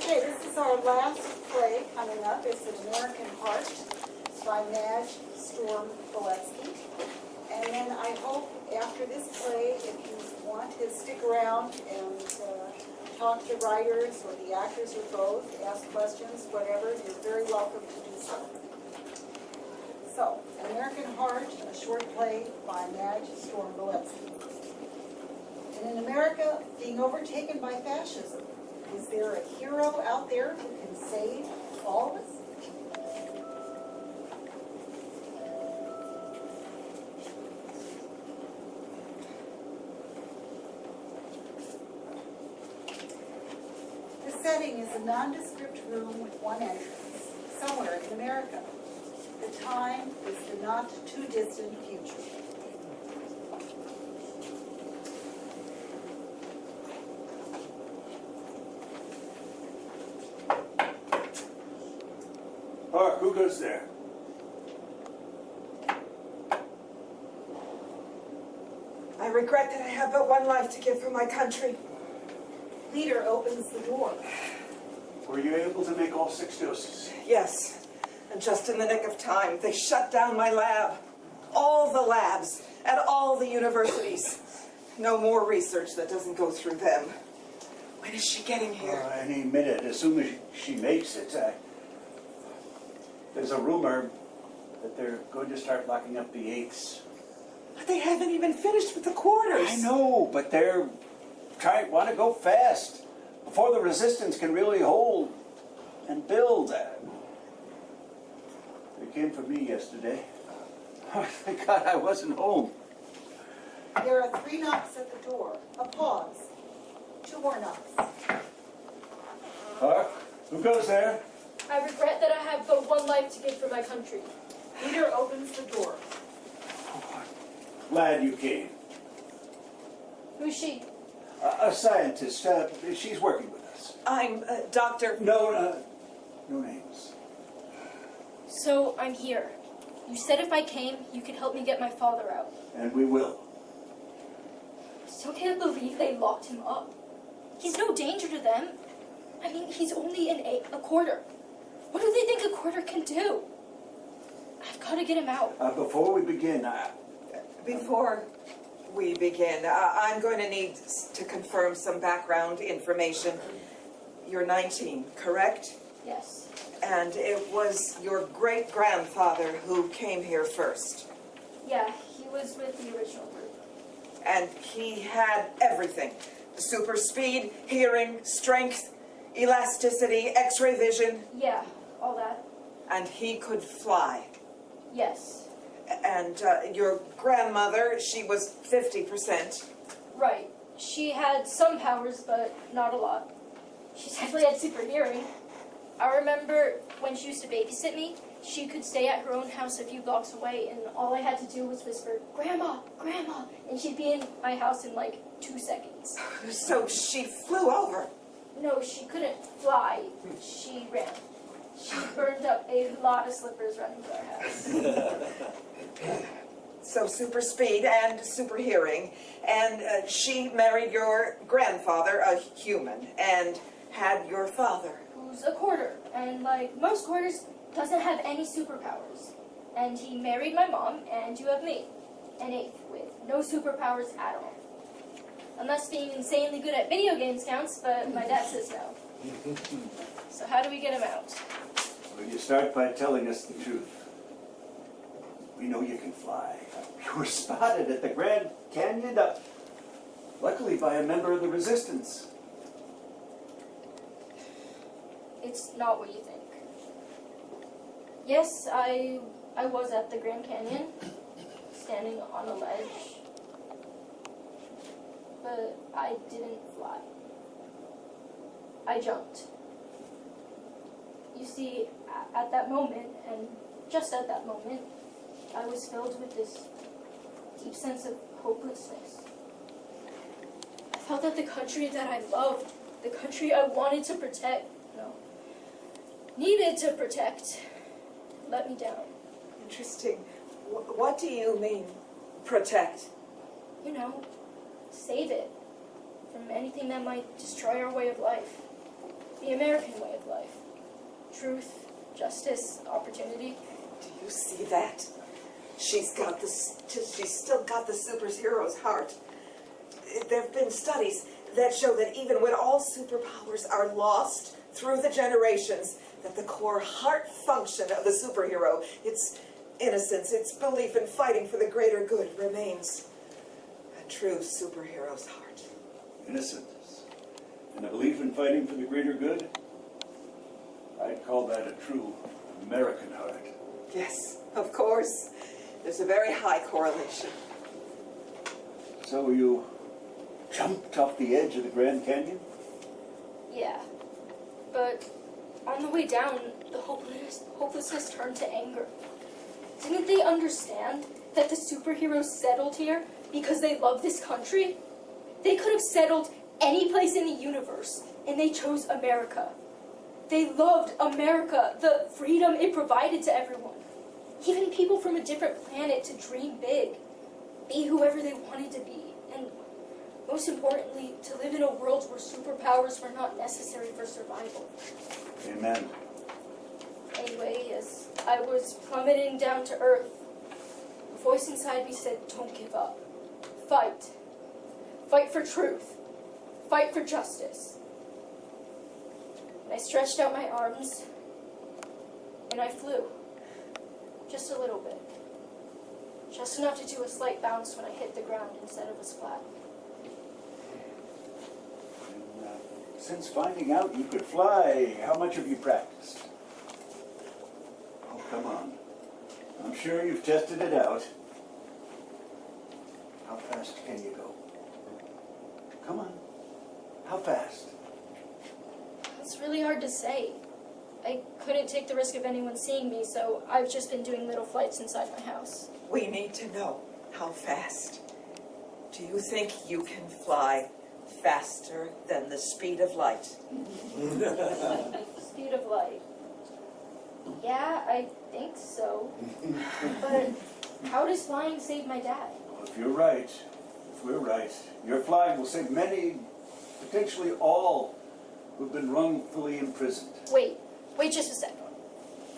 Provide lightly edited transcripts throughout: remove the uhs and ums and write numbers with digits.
Okay, this is our last play coming up. It's An American Heart by Madge Storm Beletsky. And then I hope after this play, if you want to stick around and talk to the writers or the actors or both, ask questions, whatever, you're very welcome to do so. So, An American Heart, a short play by Madge Storm Beletsky. In America being overtaken by fascism, is there a hero out there who can save all of us? The setting is a nondescript room with one entrance, somewhere in America. The time is the not too distant future. Hark, who goes there? I regret that I have but one life to give for my country. Leader opens the door. Were you able to make all 6 doses? Yes, and just in the nick of time, they shut down my lab. All the labs at all the universities. No more research that doesn't go through them. When is she getting here? Any minute, as soon as she makes it. There's a rumor that they're going to start locking up the 8ths. But they haven't even finished with the quarters. I know, but they're want to go fast before the resistance can really hold and build. They came for me yesterday. Oh, thank God I wasn't home. There are 3 knocks at the door. A pause. 2 more knocks. Hark, who goes there? I regret that I have but one life to give for my country. Leader opens the door. Glad you came. Who's she? A scientist. She's working with us. I'm Dr. No names. So I'm here. You said if I came, you could help me get my father out. And we will. Still can't believe they locked him up. He's no danger to them. I mean, he's only a quarter. What do they think a quarter can do? I've got to get him out. Before we begin, I'm going to need to confirm some background information. You're 19, correct? Yes. And it was your great-grandfather who came here first. Yeah, he was with the original group. And he had everything. Super speed, hearing, strength, elasticity, x-ray vision. Yeah, all that. And he could fly. Yes. And your grandmother, she was 50%. Right. She had some powers, but not a lot. She definitely had super hearing. I remember when she used to babysit me, she could stay at her own house a few blocks away, and all I had to do was whisper, "Grandma, Grandma," and she'd be in my house in like 2 seconds. So she flew over. No, she couldn't fly. She ran. She burned up a lot of slippers running to our house. So super speed and super hearing. And she married your grandfather, a human, and had your father. Who's a quarter, and like most quarters, doesn't have any superpowers. And he married my mom, and you have me, an 8th, with no superpowers at all. Unless being insanely good at video games counts, but my dad says no. So how do we get him out? well, you start by telling us the truth. We know you can fly. You were spotted at the Grand Canyon, luckily by a member of the Resistance. It's not what you think. Yes, I was at the Grand Canyon, standing on a ledge. But I didn't fly. I jumped. You see, at that moment, and just at that moment, I was filled with this deep sense of hopelessness. I felt that the country that I loved, the country I wanted to protect, needed to protect, let me down. Interesting. What do you mean, protect? You know, save it from anything that might destroy our way of life. the American way of life. Truth, justice, opportunity. Do you see that? She's still got the superhero's heart. There have been studies that show that even when all superpowers are lost through the generations, that the core heart function of the superhero, its innocence, its belief in fighting for the greater good, remains a true superhero's heart. Innocence and a belief in fighting for the greater good? I'd call that a true American heart. Yes, of course. There's a very high correlation. So you jumped off the edge of the Grand Canyon? Yeah. But on the way down, the hopelessness turned to anger. Didn't they understand that the superheroes settled here because they love this country? They could have settled any place in the universe, and they chose America. They loved America, the freedom it provided to everyone. Even people from a different planet to dream big, be whoever they wanted to be, and most importantly, to live in a world where superpowers were not necessary for survival. Amen. Anyway, as I was plummeting down to earth, a voice inside me said, "Don't give up. Fight. Fight for truth. Fight for justice." And I stretched out my arms, and I flew. Just a little bit. Just enough to do a slight bounce when I hit the ground instead of a splat. And, since finding out you could fly, how much have you practiced? Oh, come on. I'm sure you've tested it out. How fast can you go? Come on. How fast? It's really hard to say. I couldn't take the risk of anyone seeing me, so I've just been doing little flights inside my house. We need to know how fast. Do you think you can fly faster than the speed of light? Speed of light. Yeah, I think so. But how does flying save my dad? Well, if we're right, your flying will save many, potentially all, who've been wrongfully imprisoned. Wait just a second.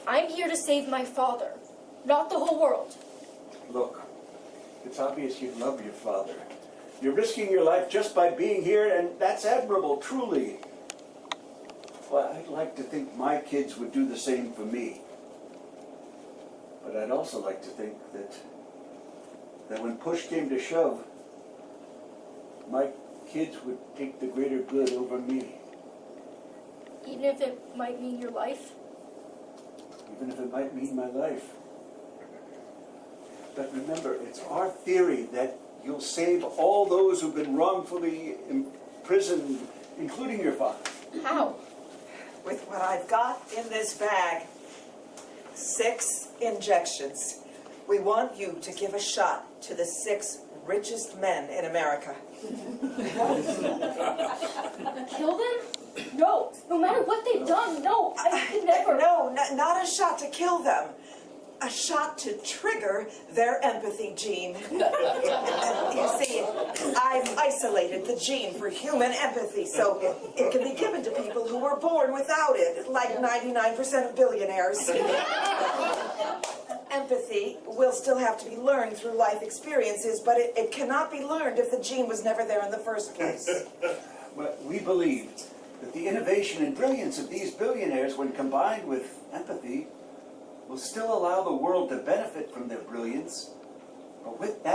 I'm here to save my father, not the whole world. Look, it's obvious you love your father. You're risking your life just by being here, and that's admirable, truly. Well, I'd like to think my kids would do the same for me. But I'd also like to think that when push came to shove, my kids would take the greater good over me. Even if it might mean your life? Even if it might mean my life. But remember, it's our theory that you'll save all those who've been wrongfully imprisoned, including your father. How? With what I've got in this bag, 6 injections. We want you to give a shot to the 6 richest men in America. Kill them? No matter what they've done, no, I could never. No, not a shot to kill them. A shot to trigger their empathy gene. You see, I've isolated the gene for human empathy, so it can be given to people who were born without it, like 99% of billionaires. Empathy will still have to be learned through life experiences, but it cannot be learned if the gene was never there in the first place. But we believe that the innovation and brilliance of these billionaires, when combined with empathy, will still allow the world to benefit from their brilliance. But with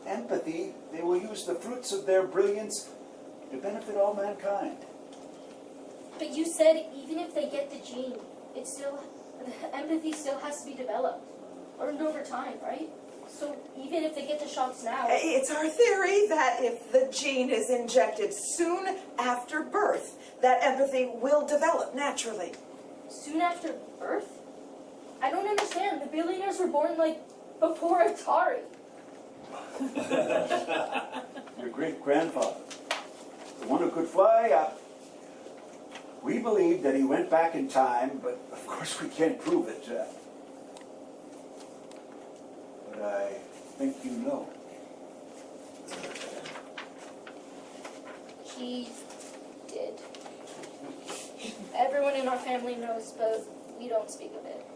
empathy, they will use the fruits of their brilliance to benefit all mankind. But you said even if they get the gene, empathy still has to be developed. Learned over time, right? So even if they get the shots now... It's our theory that if the gene is injected soon after birth, that empathy will develop naturally. Soon after birth? I don't understand. The billionaires were born, before Atari. Your great-grandfather, the one who could fly, we believe that he went back in time, but of course we can't prove it. But I think you know. He did. everyone in our family knows, but we don't speak of it.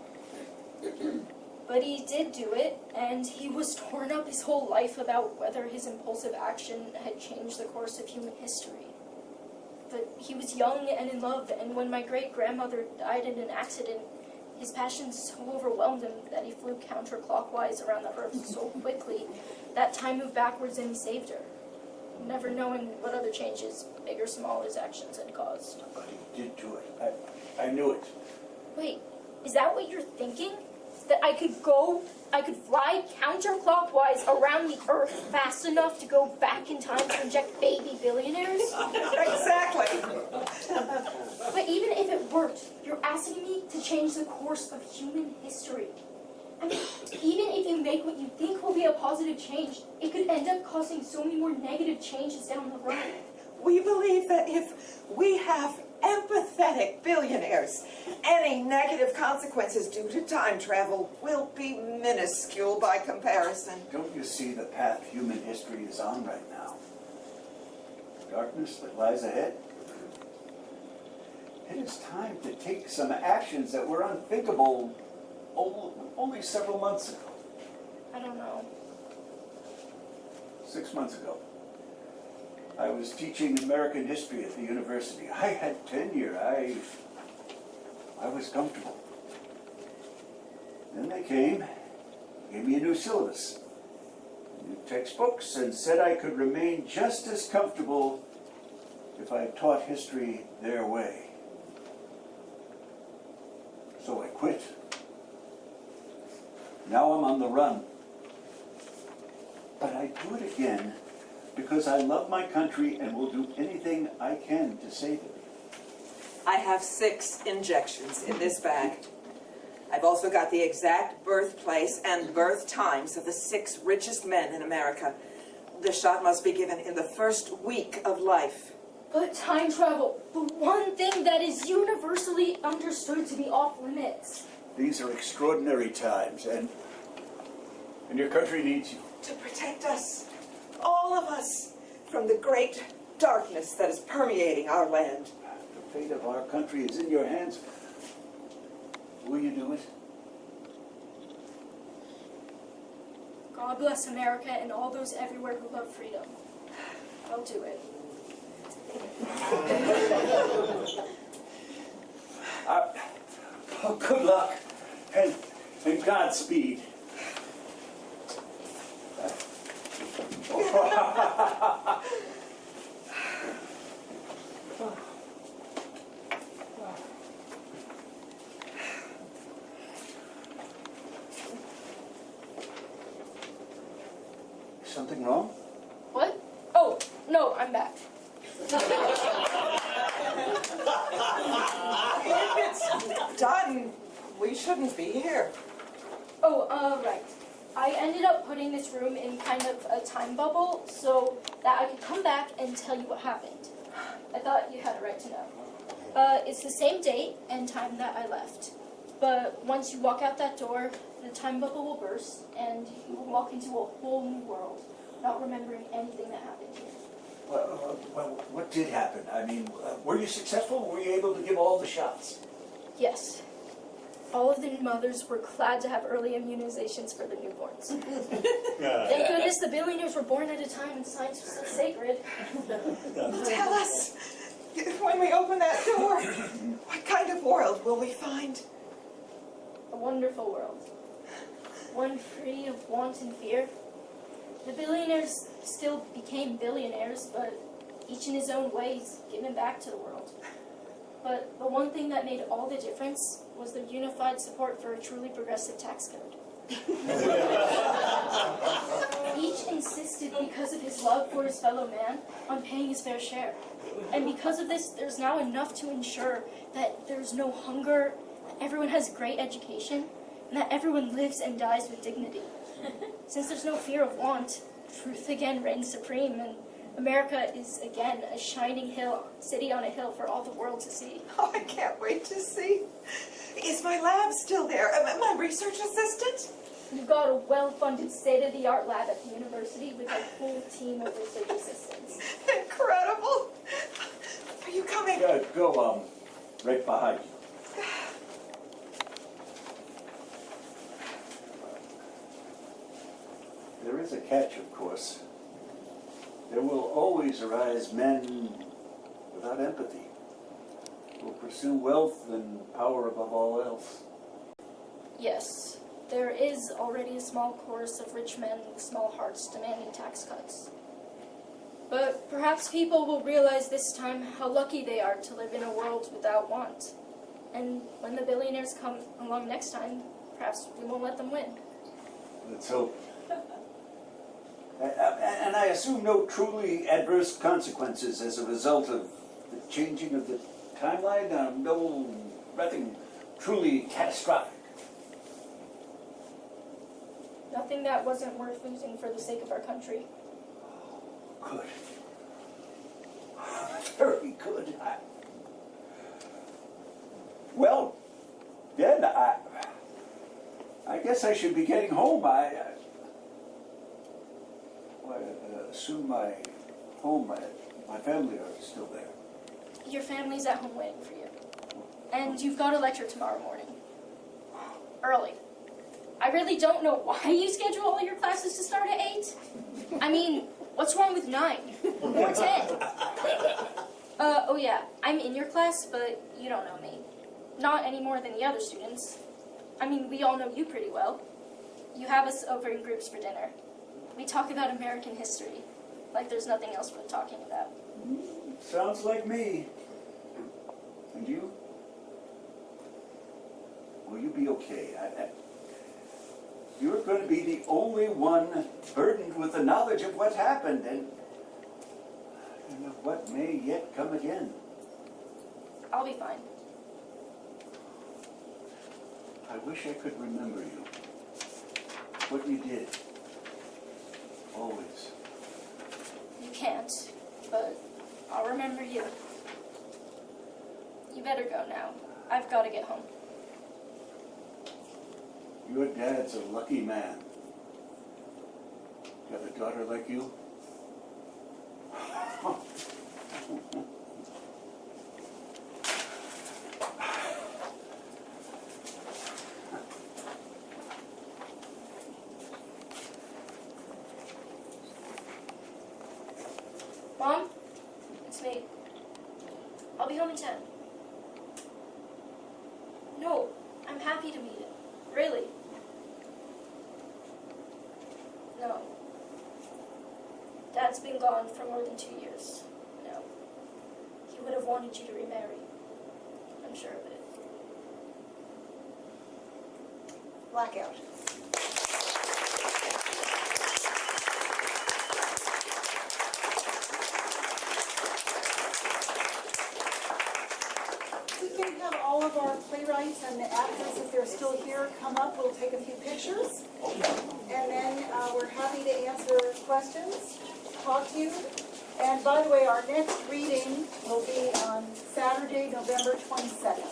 But he did do it, and he was torn up his whole life about whether his impulsive action had changed the course of human history. But he was young and in love, and when my great-grandmother died in an accident, his passion so overwhelmed him that he flew counterclockwise around the earth so quickly that time moved backwards and he saved her, never knowing what other changes, big or small, his actions had caused. But he did do it. I knew it. Wait, is that what you're thinking? That I could fly counterclockwise around the earth fast enough to go back in time to inject baby billionaires? Exactly. But even if it worked, you're asking me to change the course of human history. I mean, even if you make what you think will be a positive change, it could end up causing so many more negative changes down the road. We believe that if we have empathetic billionaires, any negative consequences due to time travel will be minuscule by comparison. Don't you see the path human history is on right now? The darkness that lies ahead? It is time to take some actions that were unthinkable only several months ago. I don't know. 6 months ago, I was teaching American history at the university. I had tenure. I was comfortable. Then they came, gave me a new syllabus, new textbooks, and said I could remain just as comfortable if I taught history their way. So I quit. Now I'm on the run. But I do it again because I love my country and will do anything I can to save it. I have 6 injections in this bag. I've also got the exact birthplace and birth times of the 6 richest men in America. The shot must be given in the first week of life. But time travel, the one thing that is universally understood to be off limits. These are extraordinary times, and your country needs you. To protect us, all of us, from the great darkness that is permeating our land. The fate of our country is in your hands. Will you do it? God bless America and all those everywhere who love freedom. I'll do it. Good luck and Godspeed. Something wrong? What? Oh, no, I'm back. If it's done, we shouldn't be here. Oh, right. I ended up putting this room in kind of a time bubble so that I could come back and tell you what happened. I thought you had a right to know. It's the same date and time that I left. But once you walk out that door, the time bubble will burst and you will walk into a whole new world, not remembering anything that happened here. Well, what did happen? I mean, were you successful? Were you able to give all the shots? Yes. All of the mothers were glad to have early immunizations for their newborns. Thank goodness the billionaires were born at a time when science was so sacred. Tell us, when we open that door, what kind of world will we find? A wonderful world. One free of want and fear. The billionaires still became billionaires, but each in his own ways giving back to the world. But the one thing that made all the difference was their unified support for a truly progressive tax code. Each insisted, because of his love for his fellow man, on paying his fair share. And because of this, there's now enough to ensure that there's no hunger, that everyone has great education, and that everyone lives and dies with dignity. Since there's no fear of want, truth again reigns supreme, and America is again a shining city on a hill for all the world to see. Oh, I can't wait to see. Is my lab still there? My research assistant? We've got a well-funded, state-of-the-art lab at the university with a whole team of research assistants. Incredible. Are you coming? Go, right behind you. There is a catch, of course. There will always arise men without empathy, who will pursue wealth and power above all else. Yes, there is already a small chorus of rich men with small hearts demanding tax cuts. But perhaps people will realize this time how lucky they are to live in a world without want. And when the billionaires come along next time, perhaps we won't let them win. Let's hope. And I assume no truly adverse consequences as a result of the changing of the timeline? Nothing truly catastrophic. Nothing that wasn't worth losing for the sake of our country. Good. Very good. Well, then, I guess I should be getting home. I assume my family are still there. Your family's at home waiting for you. And you've got a lecture tomorrow morning. Early. I really don't know why you schedule all your classes to start at 8. I mean, what's wrong with 9? Or 10? Oh yeah, I'm in your class, but you don't know me. Not any more than the other students. I mean, we all know you pretty well. You have us over in groups for dinner. We talk about American history, like there's nothing else worth talking about. Sounds like me. And you? Will you be okay? You're going to be the only one burdened with the knowledge of what happened and of what may yet come again. I'll be fine. I wish I could remember you. What you did. Always. You can't, but I'll remember you. You better go now. I've got to get home. Your dad's a lucky man. Got a daughter like you? Mom? It's me. I'll be home in 10. No, I'm happy to meet it. Really. No. Dad's been gone for more than 2 years. No. He would have wanted you to remarry. I'm sure of it. Blackout. We can have all of our playwrights and the actors, if they're still here, come up. We'll take a few pictures. And then we're happy to answer questions, talk to you. And by the way, our next reading will be on Saturday, November 22nd,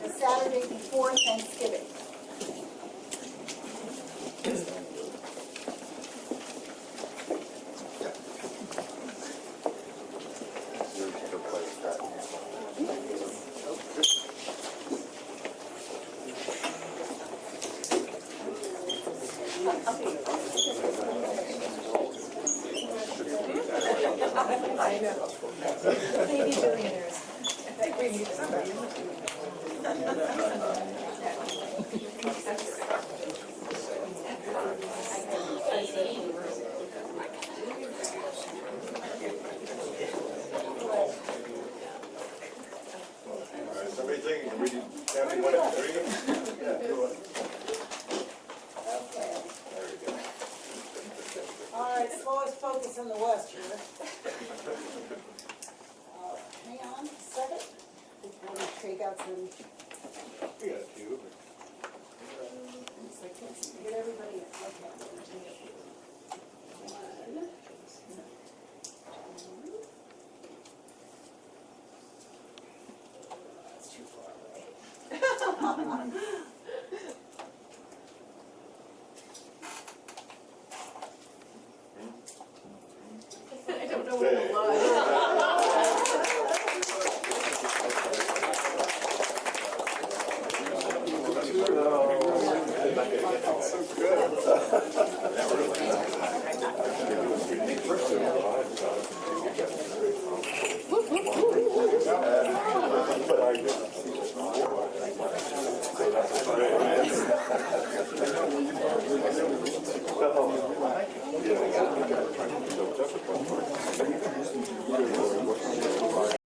the Saturday before Thanksgiving. I know. Maybe billionaires. I think we need somebody. Somebody think, can we have one at 3? Yeah, do it. Okay. There we go. All right, slowest focus in the West here. Hang on a second. Before we take out some. We got 2. Get everybody in. Okay. One. That's too far away.